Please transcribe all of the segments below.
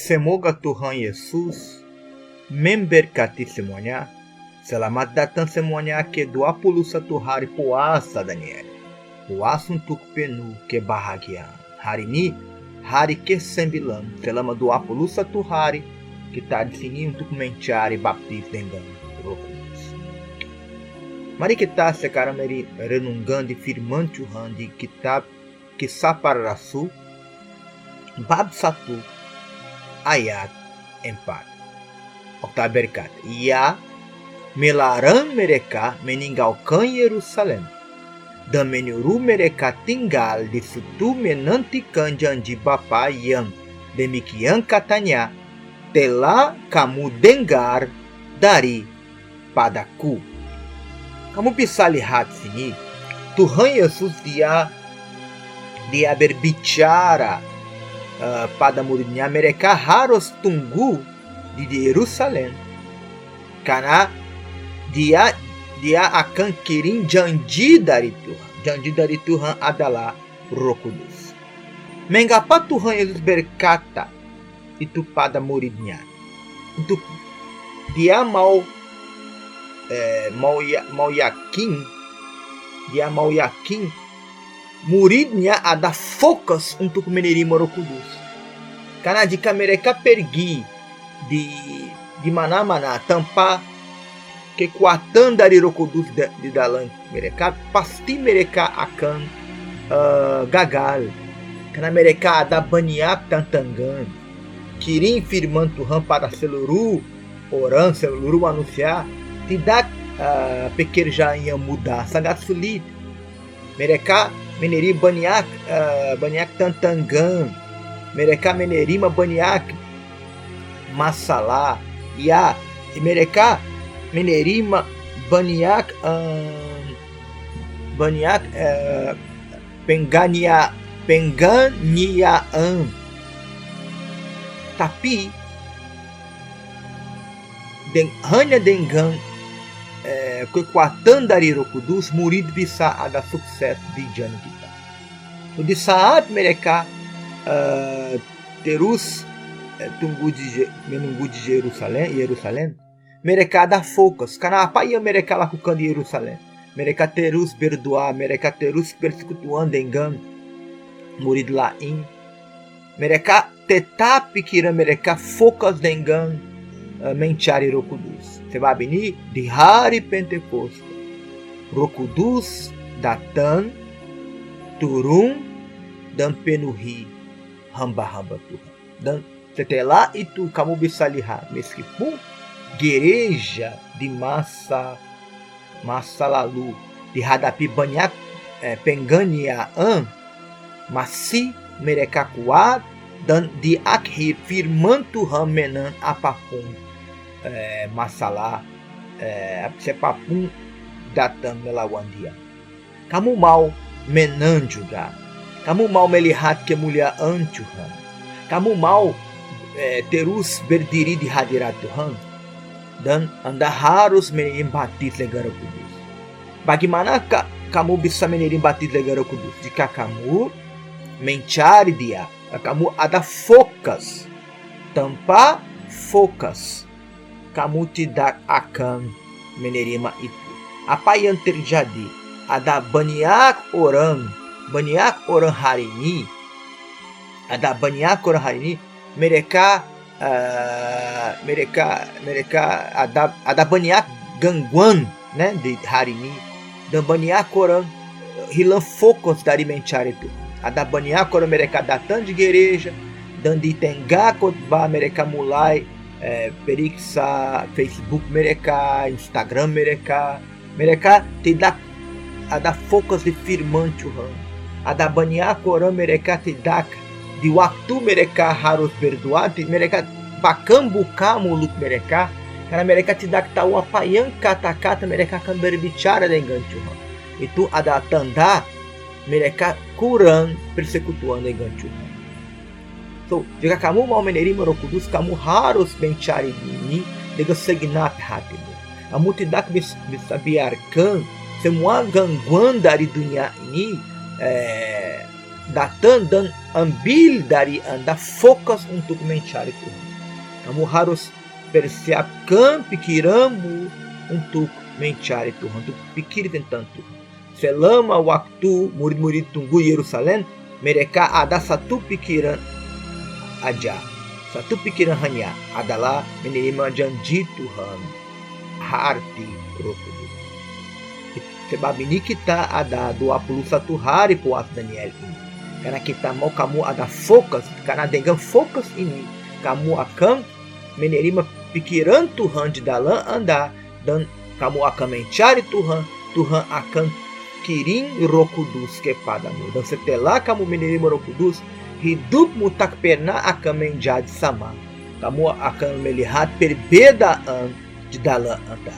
semoga Tuhan Yesus memberkati semuanya. Selamat datang semuanya ke 21 hari puasa Daniel. Puasa untuk penuh kebahagiaan. Hari ini hari ke-9 selama 21 hari kita di sini untuk mencari baptis dengan Roh Kudus. Mari kita sekarang renungkan di firman Tuhan di kitab Kisah Para Rasul bab 1 ayat 4. Okta berkata, Ia melarang mereka meninggalkan Yerusalem dan menyuruh mereka tinggal di situ menantikan janji Bapa yang demikian katanya, telah kamu dengar daripadaku. Kamu bisa lihat sini, Tuhan Yesus dia berbicara pada muridnya, mereka harus tunggu di Yerusalem karena dia akan kirim janji dari Tuhan. Janji dari Tuhan adalah Roh Kudus. Mengapa Tuhan Yesus berkata itu pada muridnya? Untuk dia mau yakin muridnya ada fokus untuk menerima Roh Kudus. Karena jika mereka pergi di mana-mana tanpa kekuatan dari Roh Kudus di dalam mereka, pasti mereka akan gagal. Karena mereka ada banyak tantangan. Kirim firman Tuhan pada seluruh orang, seluruh manusia tidak pekerjaan yang mudah, sangat sulit. Mereka menerima banyak tantangan. Mereka menerima banyak masalah. Ya, mereka menerima banyak penganiayaan. Tapi hanya dengan kekuatan dari Roh Kudus, murid bisa ada sukses di jalan kita. Di saat mereka terus menunggu di Yerusalem, mereka ada fokus. Karena apa yang mereka lakukan di Yerusalem? Mereka terus berdoa, mereka terus persekutuan dengan murid lain. Mereka tetap pikiran mereka fokus dengan mencari Roh Kudus. Sebab ini di hari Pentekoste, Roh Kudus datang, turun dan penuhi hamba-hamba Tuhan. Dan setelah itu kamu bisa lihat, meskipun gereja di masa lalu dihadapi banyak penganiayaan, masih mereka kuat, dan di akhir firman Tuhan menang apapun masalah, siapapun datang melawan dia. Kamu mau menang juga. Kamu mau melihat kemuliaan Tuhan. Kamu mau terus berdiri di hadirat Tuhan. Dan Anda harus menerima baptis dengan Roh Kudus. Bagaimana kamu bisa menerima baptis dengan Roh Kudus? Jika kamu mencari dia, kamu ada fokus. Tanpa fokus, kamu tidak akan menerima itu. Apa yang terjadi? Ada banyak orang hari ini. Mereka ada banyak gangguan, né, di hari ini, dan banyak orang hilang fokus dari mencari itu. Ada banyak orang mereka datang di igreja dan di tengah khotbah mereka mulai periksa Facebook mereka, Instagram mereka tidak ada fokus di firman Tuhan. Ada banyak orang mereka tidak di waktu mereka harus berdoa, mereka bahkan buka mulut mereka karena mereka tidak tahu apa yang kata-kata mereka akan berbicara dengan Tuhan. Itu ada tanda mereka kurang persekutuan dengan Tuhan. So, jika kamu mau menerima Roh Kudus, kamu harus mencari ini dengan segenap hatimu. Kamu tidak bisa biarkan semua gangguan dari dunia ini datang dan ambil dari Anda fokus untuk mencari Tuhan. Kamu harus persiapkan pikiranmu untuk mencari Tuhan, untuk pikir tentang Tuhan. Selama waktu murid-murid tunggu Yerusalem, mereka ada satu pikiran aja. Satu pikiran hanya adalah menerima janji Tuhan, arti Roh Kudus. Sebab ini kita ada 21 hari puasa Daniel ini. Karena kita mau kamu ada fokus. Karena dengan fokus ini, kamu akan menerima pikiran Tuhan di dalam Anda. Dan kamu akan mencari Tuhan. Tuhan akan kirim Roh Kudus kepadamu. Dan setelah kamu menerima Roh Kudus, hidupmu tak pernah akan menjadi sama. Kamu akan melihat perbedaan di dalam Anda.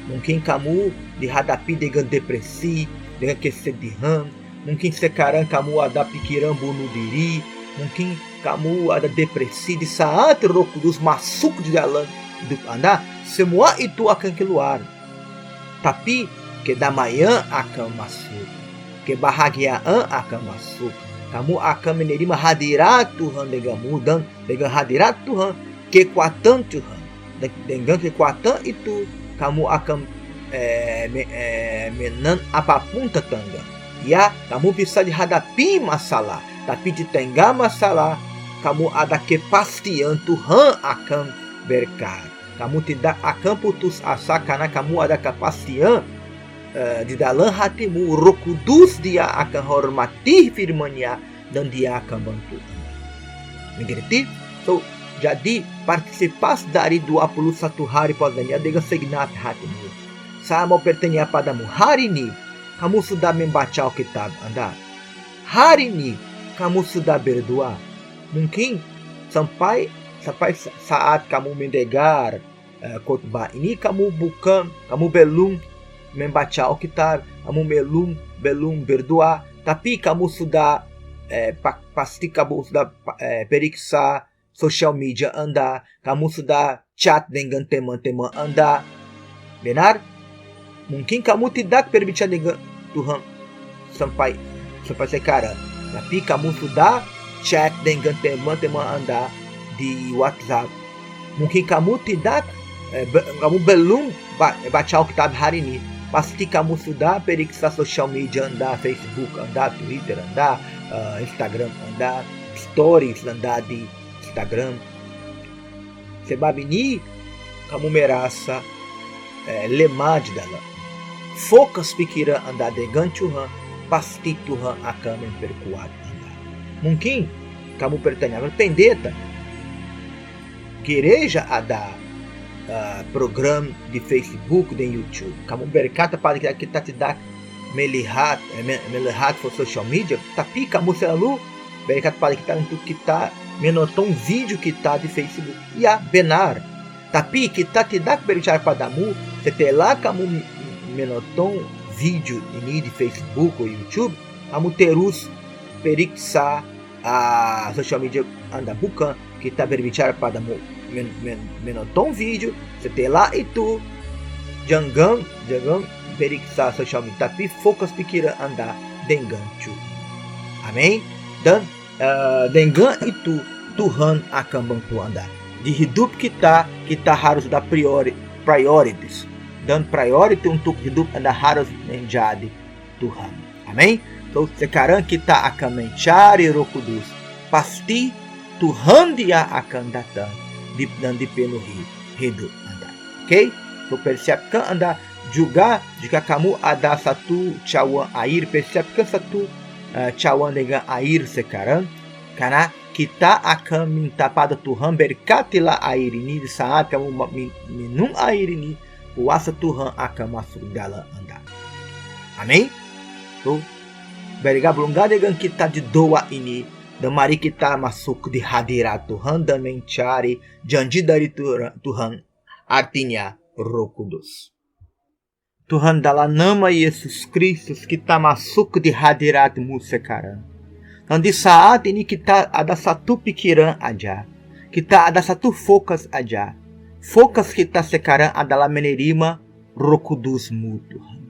Mungkin kamu dihadapi dengan depresi, dengan kesedihan. Mungkin sekarang kamu ada pikiran bunuh diri. Mungkin kamu ada depresi. Di saat Roh Kudus masuk di dalam hidup Anda, semua itu akan keluar. Tapi kedamaian akan masuk. Kebahagiaan akan masuk. Kamu akan menerima hadirat Tuhan denganmu. Dan dengan hadirat Tuhan, kekuatan Tuhan. Dengan kekuatan itu, kamu akan menang apapun tetangga. Ya, kamu bisa dihadapi masalah. Tapi di tengah masalah, kamu ada kepastian Tuhan akan berkat. Kamu tidak akan putus asa karena kamu ada kepastian di dalam hatimu. Roh Kudus dia akan hormati firman-Nya dan dia akan bantu Anda. Mengerti? So, jadi partisipasi dari 21 hari puasanya dengan segenap hatimu. Saya mau bertanya padamu, hari ini kamu sudah membaca Alkitab Anda? Hari ini kamu sudah berdoa? Mungkin sampai saat kamu mendengar khotbah ini kamu belum membaca Alkitab, kamu belum berdoa, tapi kamu sudah pasti kamu sudah periksa sosial media Anda, kamu sudah chat dengan teman-teman Anda. Benar? Mungkin kamu tidak berbicara dengan Tuhan sampai sekarang, tapi kamu sudah chat dengan teman-teman Anda di WhatsApp. Mungkin kamu belum baca Alkitab hari ini. Pasti kamu sudah periksa sosial media Anda, Facebook Anda, Twitter Anda, Instagram Anda, stories Anda di Instagram. Sebab ini kamu merasa lemah di dalam. Fokus pikiran Anda dengan Tuhan, pasti Tuhan akan memperkuat Anda. Mungkin kamu bertanya, pendeta, gereja ada program di Facebook dan YouTube. Kamu berkata pada kita tidak melihat por social media, tapi kamu selalu berkata pada kita untuk kita menonton vídeo kita di Facebook. Ya, benar. Tapi kita tidak berbicara padamu setelah kamu menonton vídeo ini di Facebook ou YouTube, kamu terus periksa a social media Anda. Bukan, kita berbicara padamu menonton vídeo, setelah itu jangan periksa social media, tapi fokus pikiran Anda dengan Tuhan. Amin. Dan dengan itu Tuhan akan bantu Anda. Di hidup kita harus ada prioritas. Dan prioritas untuk hidup Anda harus menjadi Tuhan. Amin. Então sekarang kita akan mencari Roh Kudus. Pasti Tuhan dia akan datang dan dipenuhi hidup Anda. Oke? So persiapkan Anda juga jika kamu ada satu cawan air, persiapkan satu cawan dengan air sekarang. Karena kita akan minta pada Tuhan, berkatilah air ini. Di saat kamu minum air ini, kuasa Tuhan akan masuk dalam Anda. Amin. So, bergabunglah dengan kita di doa ini. Dan mari kita masuk di hadirat Tuhan dan mencari janji dari Tuhan. Artinya Roh Kudus. Tuhan, dalam nama Yesus Kristus kita masuk di hadirat-Mu sekarang. Dan di saat ini kita ada satu pikiran aja. Kita ada satu fokus aja. Fokus kita sekarang adalah menerima Roh Kudus-Mu, Tuhan.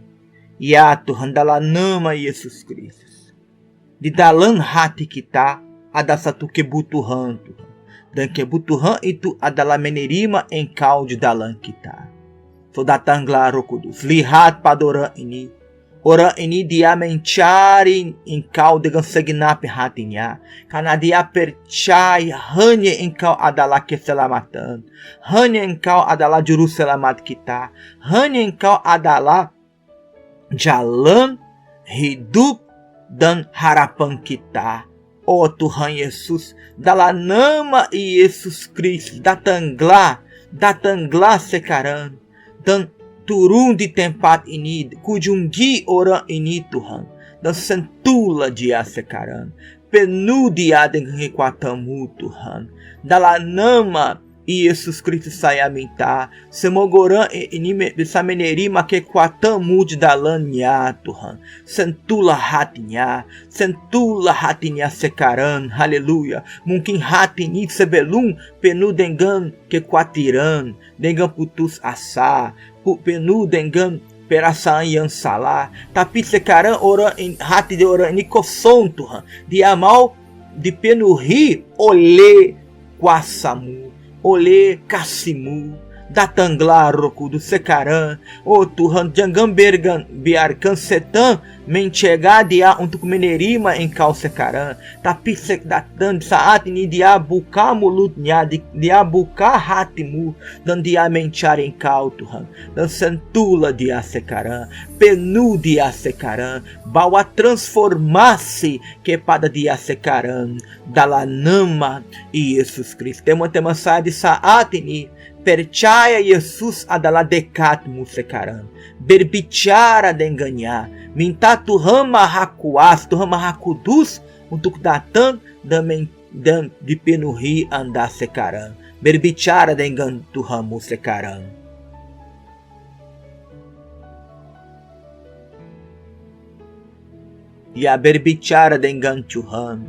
Ya Tuhan, dalam nama Yesus Kristus. di dalam hati kita ada satu kebutuhan Tuhan. Dan kebutuhan itu adalah menerima Engkau di dalam kita. So datanglah Roh Kudus, lihat pada orang ini. Orang ini dia mencari Engkau dengan segenap hatinya. Karena dia percaya hanya Engkau adalah keselamatan. Hanya Engkau adalah juru selamat kita. Hanya Engkau adalah jalan hidup dan harapan kita. Oh Tuhan Yesus, dalam nama Yesus Kristus, datanglah sekarang dan turun di tempat ini, kunjungi orang ini Tuhan, dan sentuhlah dia sekarang, penuh dia dengan kekuatan-Mu Tuhan, dalam nama Yesus Kristus saya minta, semoga orang ini bisa menerima kekuatan-Mu di dalamnya Tuhan. Sentuhlah hatinya sekarang, haleluya. Mungkin hati ini sebelum penuh dengan kekhawatiran, dengan putus asa, penuh dengan perasaan yang salah. Tapi sekarang hati de orang ini kosong Tuhan. Dia mau dipenuhi oleh kuasa-Mu, oleh kasih-Mu. Datanglah Roh Kudus sekarang. Oh Tuhan, jangan biarkan setan mencegar dia untuk menerima Engkau sekarang. Tapi datang saat ini dia buka mulutnya, dia buka hati-Mu, dan dia mencari Engkau Tuhan. Dan sentuhlah dia sekarang, penuh dia sekarang, bawa transformasi kepada dia sekarang, dalam nama Yesus Kristus. Teman-teman saya di saat ini percaya Yesus adalah dekat-Mu sekarang. Berbicara dengannya. Minta Tuhan Maha Kuasa, Tuhan Maha Kudus untuk datang dan dipenuhi Anda sekarang. Berbicara dengan Tuhan-Mu sekarang. Ya, berbicara dengan Tuhan.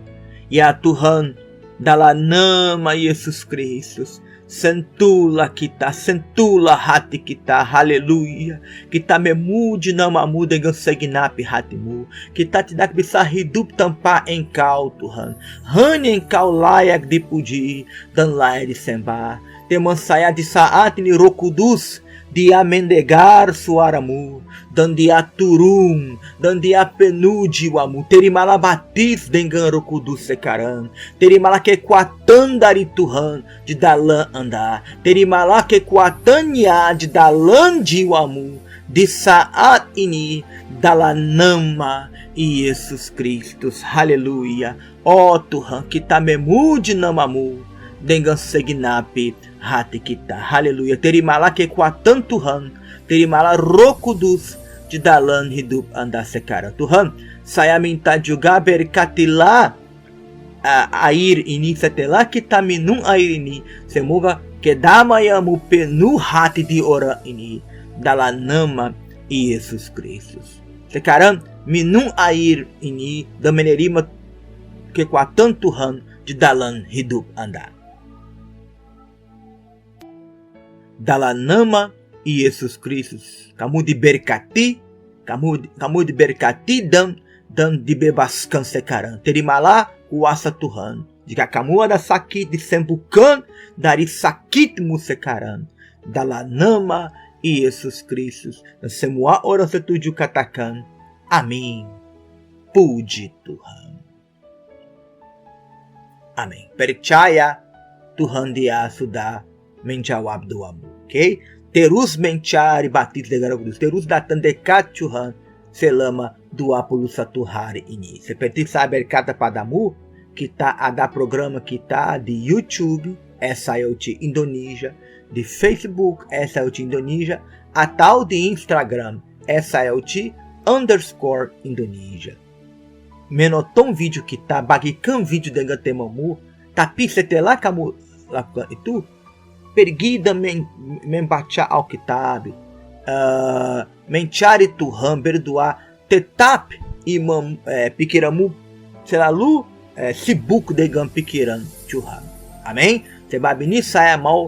Ya Tuhan, dalam nama Yesus Kristus, sentuhlah kita, sentuhlah hati kita, haleluya. Kita memuji nama-Mu dengan segenap hati-Mu. Kita tidak bisa hidup tanpa Engkau Tuhan. Hanya Engkau layak dipuji dan layak disembah. Teman saya di saat ini Roh Kudus, dia mendengar suara-Mu, dan dia turun, dan dia penuh jiwa-Mu. Terimalah batis dengan Roh Kudus sekarang. Terimalah kekuatan dari Tuhan di dalam Anda. Terimalah kekuatannya di dalam jiwa-Mu di saat ini, dalam nama Yesus Kristus. Haleluya. Oh Tuhan, kita memuji nama-Mu dengan segenap hati kita. Haleluya. Terimalah kekuatan Tuhan. Terimalah Roh Kudus di dalam hidup Anda sekarang. Tuhan, saya minta juga berkatilah air ini. Setelah kita minum air ini, semoga kedamaian-Mu penuh hati di orang ini, dalam nama Yesus Kristus. Sekarang minum air ini dan menerima kekuatan Tuhan di dalam hidup Anda. Dalam nama Yesus Kristus, kamu diberkati, kamu diberkati dan dibebaskan sekarang. Terimalah kuasa Tuhan. Jika kamu ada sakit, disembuhkan dari sakitmu sekarang. Dalam nama Yesus Kristus. Dan semua orang setuju katakan, amin. Puji Tuhan. Amin. Percaya Tuhan dia sudah menjawab doamu, ok? Terus mencari batis dengan Roh Kudus, terus datang dekat Tuhan selama 21 hari ini. Seperti saya berkata padamu, kita ada programa kita di YouTube, SIOT Indonesia, di Facebook, SIOT Indonesia, atau di Instagram, SIOT_Indonesia. Menonton vídeo kita, bagikan vídeo dengan temamu, tapi setelah kamu lakukan itu, pergi dan membaca Alkitab, mencari Tuhan, berdoa, tetap pikiranmu selalu sibuk dengan pikiran Tuhan. Amin. Sebab ini saya mau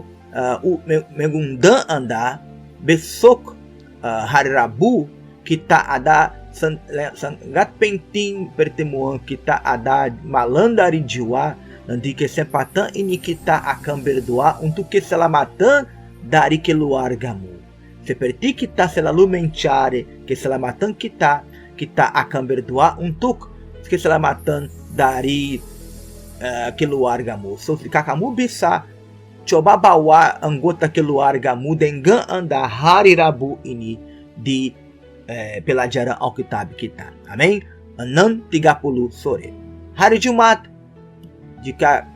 mengundang Anda besok hari Rabu kita ada sangat penting pertemuan kita ada malam dari jiwa, dan di kesempatan ini kita akan berdoa untuk keselamatan dari keluargamu. Seperti kita selalu mencari keselamatan kita, kita akan berdoa untuk keselamatan dari keluargamu. So, jika kamu bisa coba bawa anggota keluargamu dengan Anda hari Rabu ini di pelajaran Alkitab kita. Amin. 6.30 sore. Hari Jumat, jika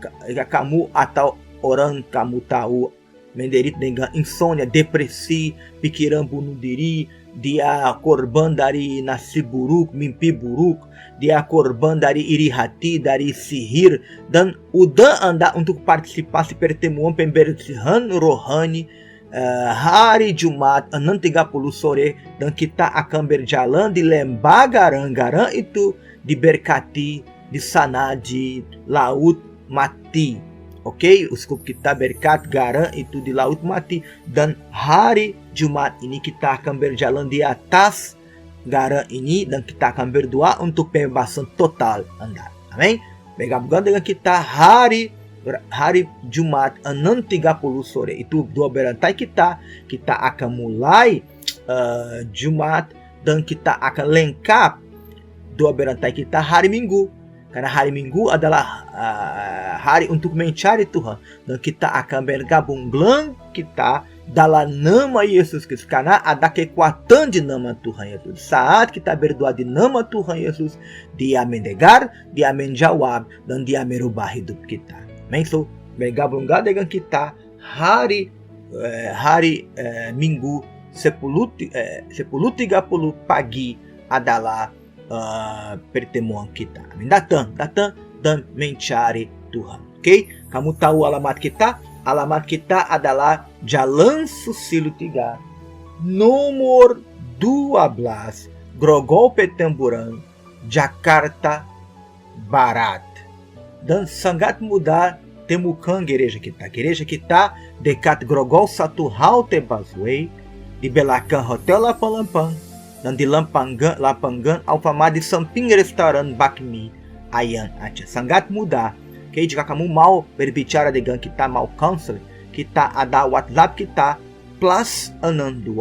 kamu atau orang kamu tahu menderita dengan insônia, depresi, pikiran bunuh diri, dia korban dari nasib buruk, mimpi buruk, dia korban dari iri hati, dari sihir, dan udah Anda untuk partisipasi pertemuan pembersihan rohani hari Jumat 6.30 sore, dan kita akan berjalan di lembah Garang-Garang itu diberkati di sana di Laut Mati. Oke, uskup kita berkat Garang itu di Laut Mati, dan hari Jumat ini kita akan berjalan di atas Garang ini, dan kita akan berdoa untuk pembebasan total Anda. Amin. Bergabung dengan kita hari Jumat 6.30 sore. Itu dua berantai kita akan mulai Jumat, dan kita akan lengkap dua berantai kita hari Minggu, karena hari Minggu adalah hari untuk mencari Tuhan, dan kita akan bergabung dengan kita dalam nama Yesus Kristus, karena ada kekuatan di nama Tuhan Yesus. Saat kita berdoa di nama Tuhan Yesus, Dia mendengar, Dia menjawab, dan Dia merubah hidup kita. So, bergabung dengan kita hari Minggu 10.30 pagi adalah pertemuan kita. Datang dan mencari Tuhan. Oke, kamu tahu alamat kita? Alamat kita adalah Jalan Susilo 3, nomor 12, Grogol Petamburan, Jakarta Barat. Dan sangat mudah temukan gereja kita. Gereja kita dekat Grogol 1 Halte Busway, di belakang Hotel Lapan-Lapan, dan di lapangan Alfamart, di samping restoran Bakmi Ayam Aceh. Sangat mudah. Okay? Jika kamu mau berbicara dengan kita, mau counseling, kita ada WhatsApp kita plus 62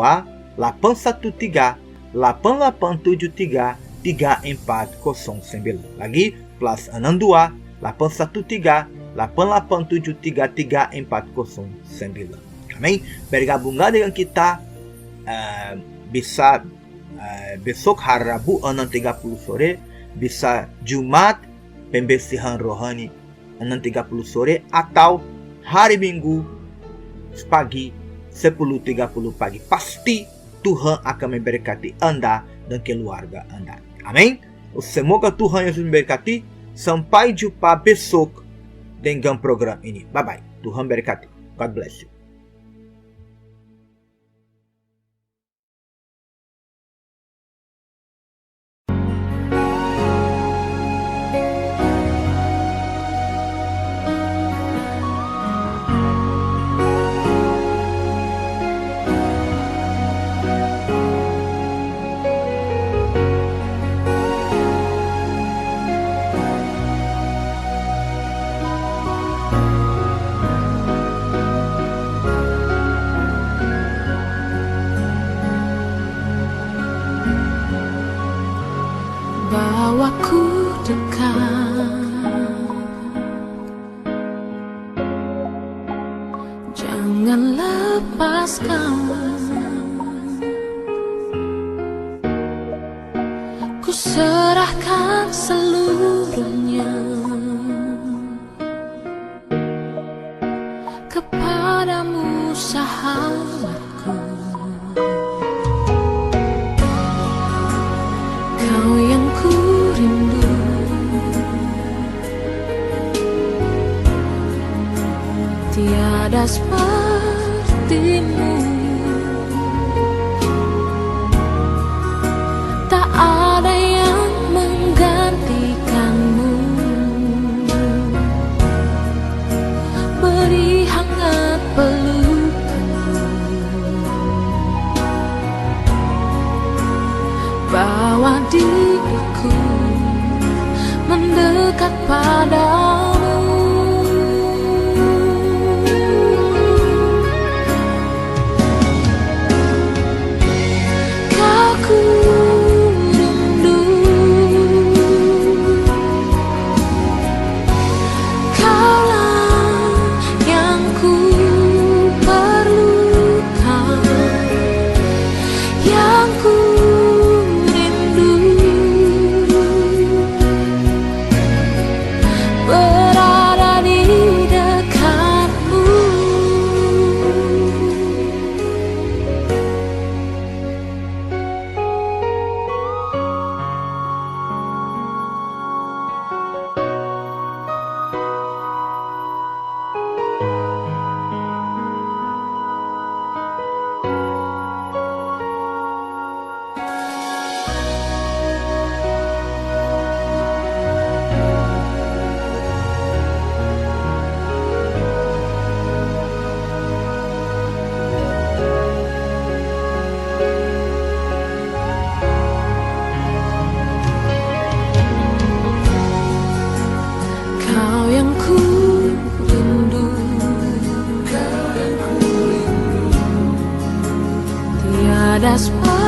813 8873 3409. Lagi plus 62 813 8873 3409. Amin. Bergabung dengan kita bisa besok hari Rabu 6.30 sore, bisa Jumat pembersihan rohani 6.30 sore, atau hari Minggu pagi 10.30 pagi. Pasti Tuhan akan memberkati Anda dan keluarga Anda. Amin. Semoga Tuhan Yesus memberkati. Sampai jumpa besok dengan program ini. Bye-bye. Tuhan berkati. God bless you. Bawaku dekat, jangan lepaskan. Ku serahkan seluruhnya kepadamu, sahabatku. Kau yang ku rindu, tiada sepertimu. Tak ada yang menggantikanmu. Beri hangat pelukanmu. bawa diriku mendekat padamu. Kau ku rindu, kaulah yang ku perlukan, yang ku rindu, berada di dekatmu. Kau yang ku rindu, tiada sepadan